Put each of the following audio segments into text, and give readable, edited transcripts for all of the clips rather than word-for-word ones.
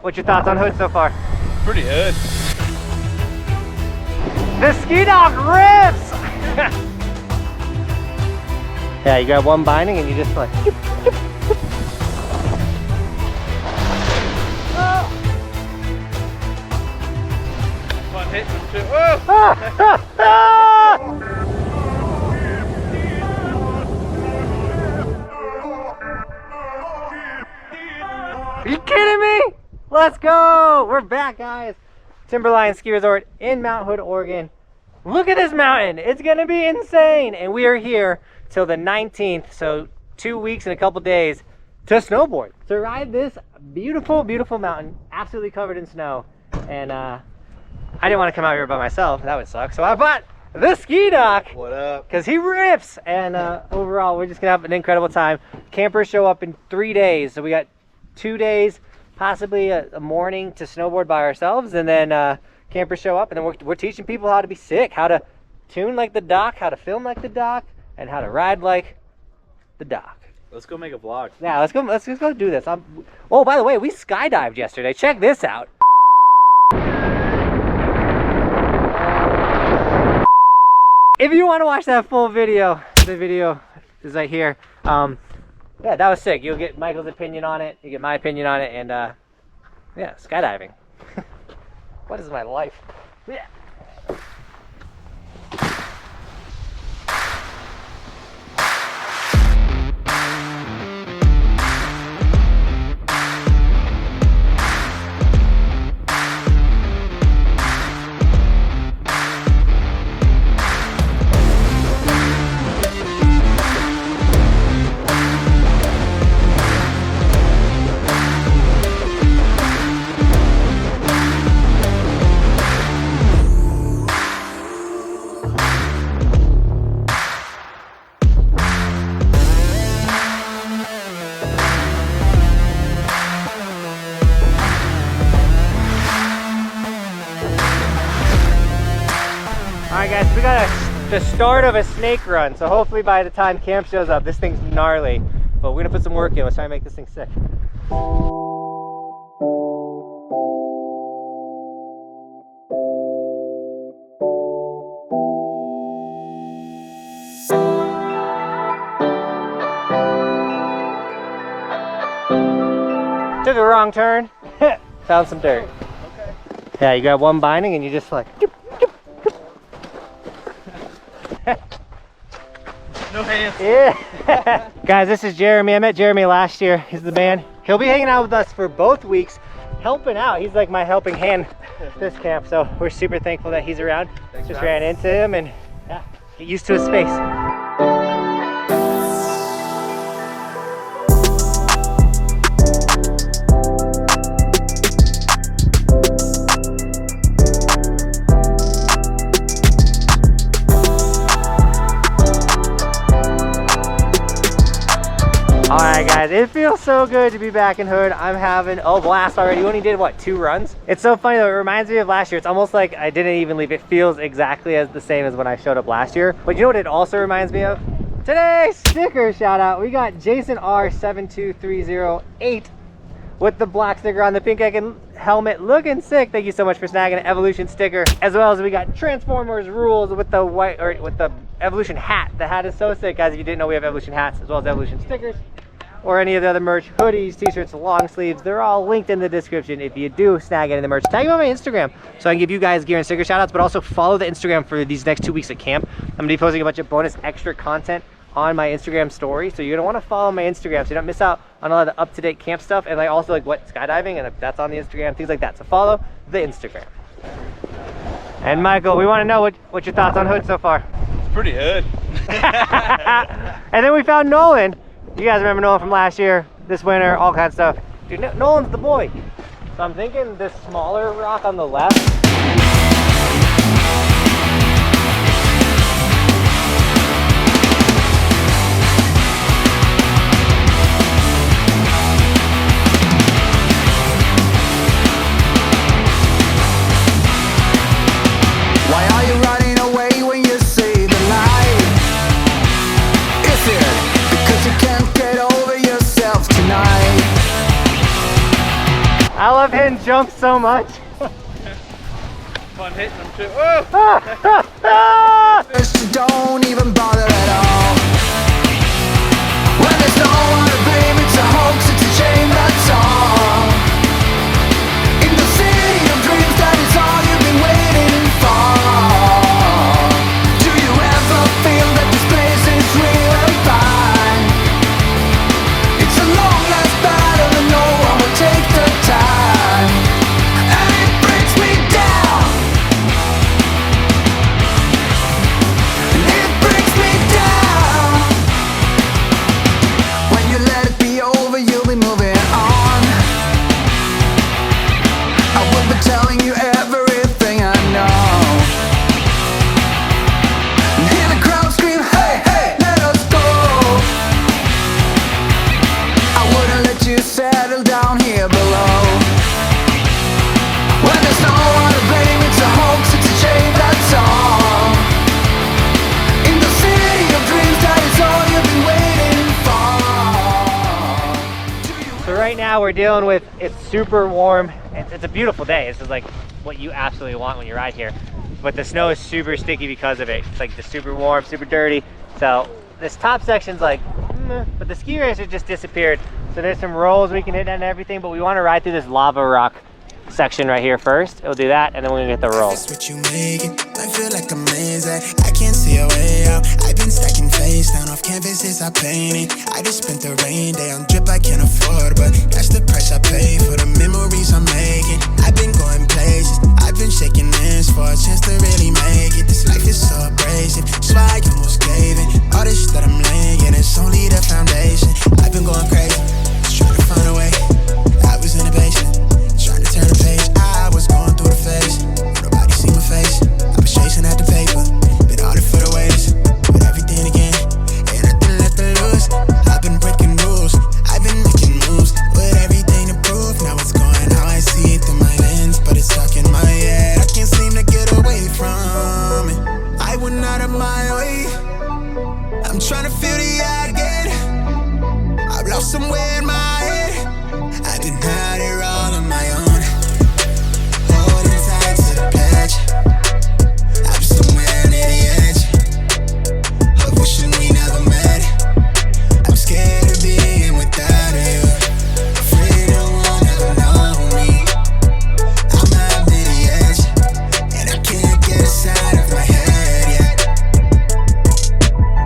What's your thoughts on Hood so far? Pretty good. The ski dog rips! Yeah, you got one binding and you just like... One hit and two. Are you kidding me? Let's go! We're back, guys. Timberline Ski Resort in Mount Hood, Oregon. Look at this mountain. It's gonna be insane. And we are here till the 19th, so 2 weeks and a couple days to snowboard. To ride this beautiful, beautiful mountain, absolutely covered in snow. And I didn't want to come out here by myself. That would suck. So I bought the ski dock. What up? Because he rips. And overall, we're just gonna have an incredible time. Campers show up in 3 days. So we got 2 days, possibly a morning to snowboard by ourselves, and then campers show up, and then we're teaching people how to be sick, how to tune like the dock, how to film like the dock, and how to ride like the dock. Let's go make a vlog. Yeah, let's just go do this. Oh, by the way, we skydived yesterday. Check this out. If you want to watch that full video, the video is right here. Yeah, that was sick. You'll get Michael's opinion on it, you get my opinion on it, and yeah, skydiving. What is my life? Yeah. Alright guys, we got the start of a snake run, so hopefully by the time camp shows up, this thing's gnarly. But we're gonna put some work in, let's try and make this thing sick. Took a wrong turn, found some dirt. Okay. Yeah, you got one binding and you just like... No hands. Yeah. Guys, this is Jeremy. I met Jeremy last year. He's the man. He'll be hanging out with us for both weeks, helping out. He's like my helping hand this camp, so we're super thankful that he's around. Thanks. Just ran into him and yeah, get used to his space. Alright guys, it feels so good to be back in Hood. I'm having a blast already. We only did what, 2 runs? It's so funny though, it reminds me of last year. It's almost like I didn't even leave. It feels exactly as the same as when I showed up last year. But you know what it also reminds me of? Today's sticker shout out. We got Jason R72308 with the black sticker on the pink egg and helmet, looking sick. Thank you so much for snagging an Evolution sticker. As well as we got Transformers Rules with the white, or with the Evolution hat. The hat is so sick, guys. If you didn't know, we have Evolution hats as well as Evolution stickers, or any of the other merch, hoodies, t-shirts, long sleeves. They're all linked in the description. If you do snag any of the merch, tag me on my Instagram so I can give you guys gear and sticker shout outs, but also follow the Instagram for these next 2 weeks at camp. I'm gonna be posting a bunch of bonus extra content on my Instagram story, so you're gonna wanna follow my Instagram so you don't miss out on a lot of the up-to-date camp stuff, and like also like what skydiving, and that's on the Instagram, things like that. So follow the Instagram. And Michael, we wanna know what your thoughts on Hood so far. It's pretty good. And then we found Nolan. You guys remember Nolan from last year, this winter, all kinds of stuff. Dude, Nolan's the boy. So I'm thinking this smaller rock on the left. Why are you running away when you see the light? Is it because you can't get over yourself tonight? I love him. getting jumped so much. Fun hitting them too. Oh! Just don't even bother at all. When there's no one to blame, it's a hoax, it's a shame, that's all. In the city of dreams, that is all you've been waiting for. Do you ever feel that this place is real and fine? It's a long last battle and no one will take the time. And it brings me down. It brings me down. When you let it be over, you'll be moving on. I will be telling you everything I know. And hear the crowd scream, hey, hey, let us go. I wouldn't let you settle down here below. When there's no one to blame, it's a hoax, it's a shame, that's all. In the city of dreams, that is all you've been waiting for. So right now we're dealing with, it's super warm. It's a beautiful day. This is like what you absolutely want when you ride here. But the snow is super sticky because of it. It's like the super warm, super dirty. So this top section's like, meh, but the ski racer just disappeared. So there's some rolls we can hit and everything, but we want to ride through this lava rock section right here first. We'll do that, and then we're gonna get the rolls. That's what you make it. I feel like a maze. I can't see a way out. I've been stacking face down off canvases I painted. I just spent the rain day on drip I can't afford, but that's the price I pay for the memories I'm making. I've been going places. I've been shaking hands for a chance to really make it. This life is so abrasive, so I almost gave it. All this that I'm laying, it's only the foundation. I've been going crazy, just trying to find a way. I was in the basement, trying to turn the page. I was going through the phase. Nobody see my face. I was chasing at the paper. Been all it for the ways. But everything again. Ain't nothing left to lose. I've been breaking rules. I've been making moves. With everything to prove. Now it's going how I see it through my lens. But it's stuck in my head. I can't seem to get away from it. I went out of my way. I'm trying to feel the again. I've lost somewhere in my head. I've been out here all on my own. Holding tight to the pledge. I'm somewhere near the edge of wishing we never met. I'm scared of being without you. Afraid no one ever know me. I'm out near the edge, and I can't get inside of my head yet.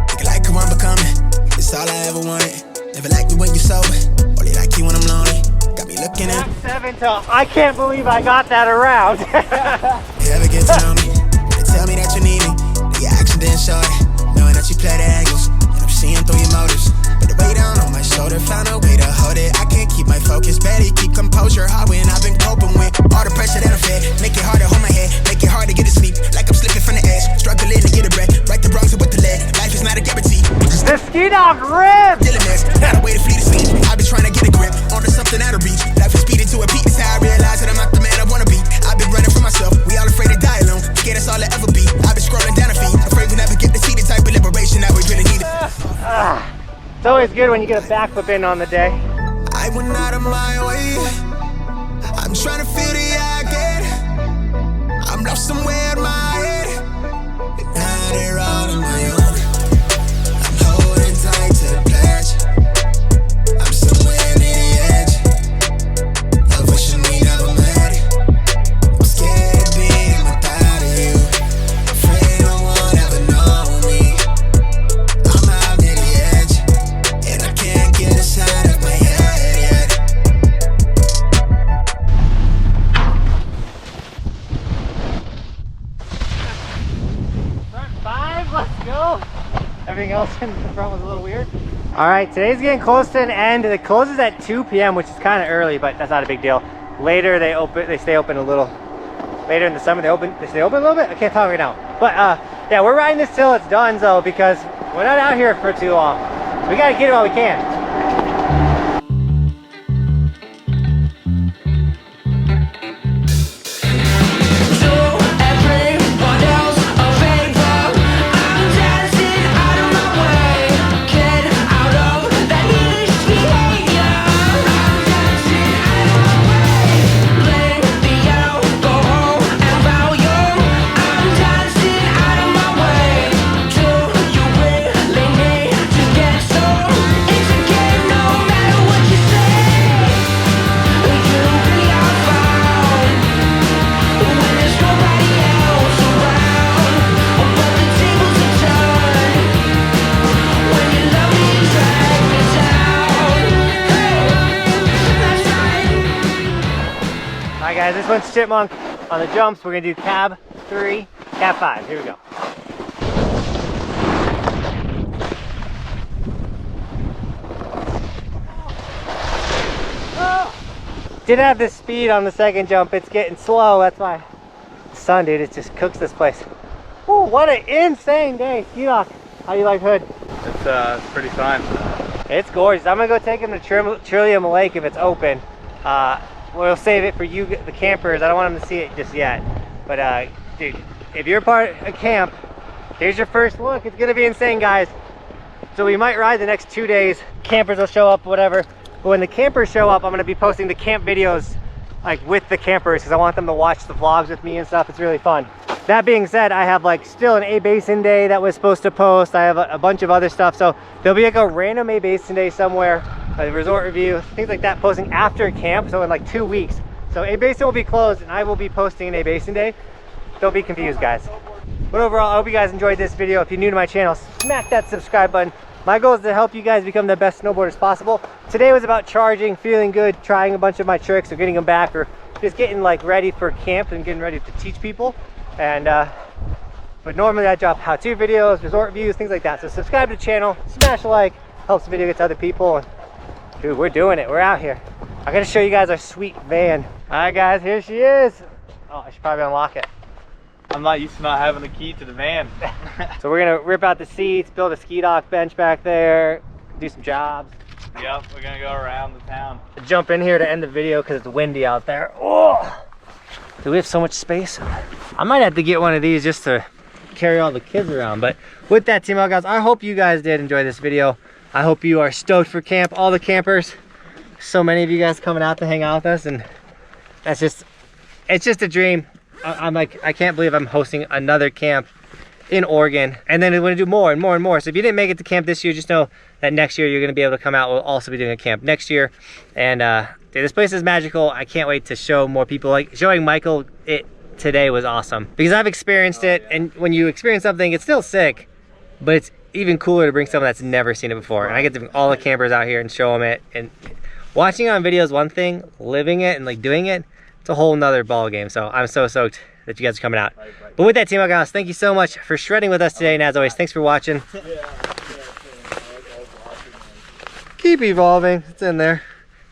Think I like who I'm becoming. It's all I ever wanted. Never like me when you're sober. Only like you when I'm lonely. Got me looking at. Back 7 till, I can't believe I got that around. You ever get to know me? They tell me that you need me. Your action didn't show it. Knowing that you play the angles, and I'm seeing through your motives. But the weight down on my shoulder, found a way to hold it. I can't keep my focus, barely keep composure. Hard when I've been coping with all the pressure that I fed. Make it hard to hold my head, make it hard to get to sleep. Like I'm slipping from the edge, struggling to get a breath. Right the wrongs with the leg. Life is not a guarantee. The ski dog ripped. Still a mess, not a way to flee the scene. I've been trying to get a grip onto something out of reach. Life is speeding to a peak. It's how I realize that I'm not the man I wanna be. I've been running for myself. We all afraid to die alone. Scared that's all I ever be. I've been scrolling down a feed. Afraid we never get to see the type of liberation that we really need. It's always good when you get a backflip in on the day. I went out of my way. I'm trying to feel the again. I'm lost somewhere in my head. Been out here all on my own. I'm holding tight to the pledge. I'm somewhere near the edge of wishing we never met. I'm scared of being without you. Afraid no one ever know me. I'm out near the edge, and I can't get inside of my head yet. Front 5, let's go. Everything else in the front was a little weird. All right, today's getting close to an end. It closes at 2 p.m., which is kind of early, but that's not a big deal. Later, they stay open a little. Later in the summer, they stay open a little bit. I can't tell right now. But yeah, we're riding this till it's done, though, because we're not out here for too long. We gotta get it while we can. Play right, guys, this one's Chipmunk on the jumps. We're gonna do cab 3, cab 5. Here we go. Didn't have the speed on the second jump. It's getting slow. That's why the sun, dude, it just cooks this place. Ooh, what an insane day. Ski-Doc, how you like Hood? It's pretty fun. It's gorgeous. I'm gonna go take him to Trillium Lake if it's open. We'll save it for you, the campers. I don't want them to see it just yet. But dude, if you're part of a camp, here's your first look. It's gonna be insane, guys. So we might ride the next 2 days. Campers will show up, whatever. But when the campers show up, I'm gonna be posting the camp videos like with the campers because I want them to watch the vlogs with me and stuff. It's really fun. That being said, I have like still an A-Basin day that was supposed to post. I have a bunch of other stuff. So there'll be like a random A-Basin day somewhere, a resort review, things like that, posting after camp. So in like 2 weeks. So A-Basin will be closed and I will be posting an A-Basin day. Don't be confused, guys. But overall, I hope you guys enjoyed this video. If you're new to my channel, smack that subscribe button. My goal is to help you guys become the best snowboarders possible. Today was about charging, feeling good, trying a bunch of my tricks or getting them back, or just getting like ready for camp and getting ready to teach people. And but normally I drop how-to videos, resort reviews, things like that. So subscribe to the channel, smash a like, helps the video get to other people. And dude, we're doing it. We're out here. I gotta show you guys our sweet van. All right, guys, here she is. Oh, I should probably unlock it. I'm not used to not having the key to the van. So we're gonna rip out the seats, build a ski dock bench back there, do some jobs. Yep, we're gonna go around the town. Jump in here to end the video because it's windy out there. Oh, do we have so much space? I might have to get one of these just to carry all the kids around. But with that, Team Out guys, I hope you guys did enjoy this video. I hope you are stoked for camp, all the campers. So many of you guys coming out to hang out with us, and that's just, it's just a dream. I'm like, I can't believe I'm hosting another camp in Oregon, and then we're gonna do more and more and more. So if you didn't make it to camp this year, just know that next year you're gonna be able to come out. We'll also be doing a camp next year. And dude, this place is magical. I can't wait to show more people. Like showing Michael it today was awesome because I've experienced it. And when you experience something, it's still sick, but it's even cooler to bring someone that's never seen it before. And I get to bring all the campers out here and show them it. And watching it on video is one thing, living it and like doing it, it's a whole nother ball game. So I'm so stoked that you guys are coming out. But with that, Team Out guys, thank you so much for shredding with us today. And as always, thanks for watching. Keep evolving. It's in there.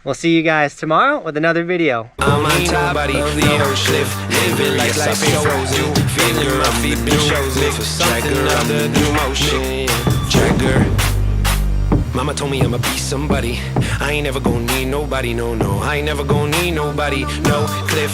We'll see you guys tomorrow with another video. I'm on top of the ocean, living like life ain't frozen. Feeling my feet been chosen for something other than motion. Jagger. Mama told me I'ma be somebody. I ain't never gonna need nobody, no, no. I ain't never gonna need nobody, no. Cliff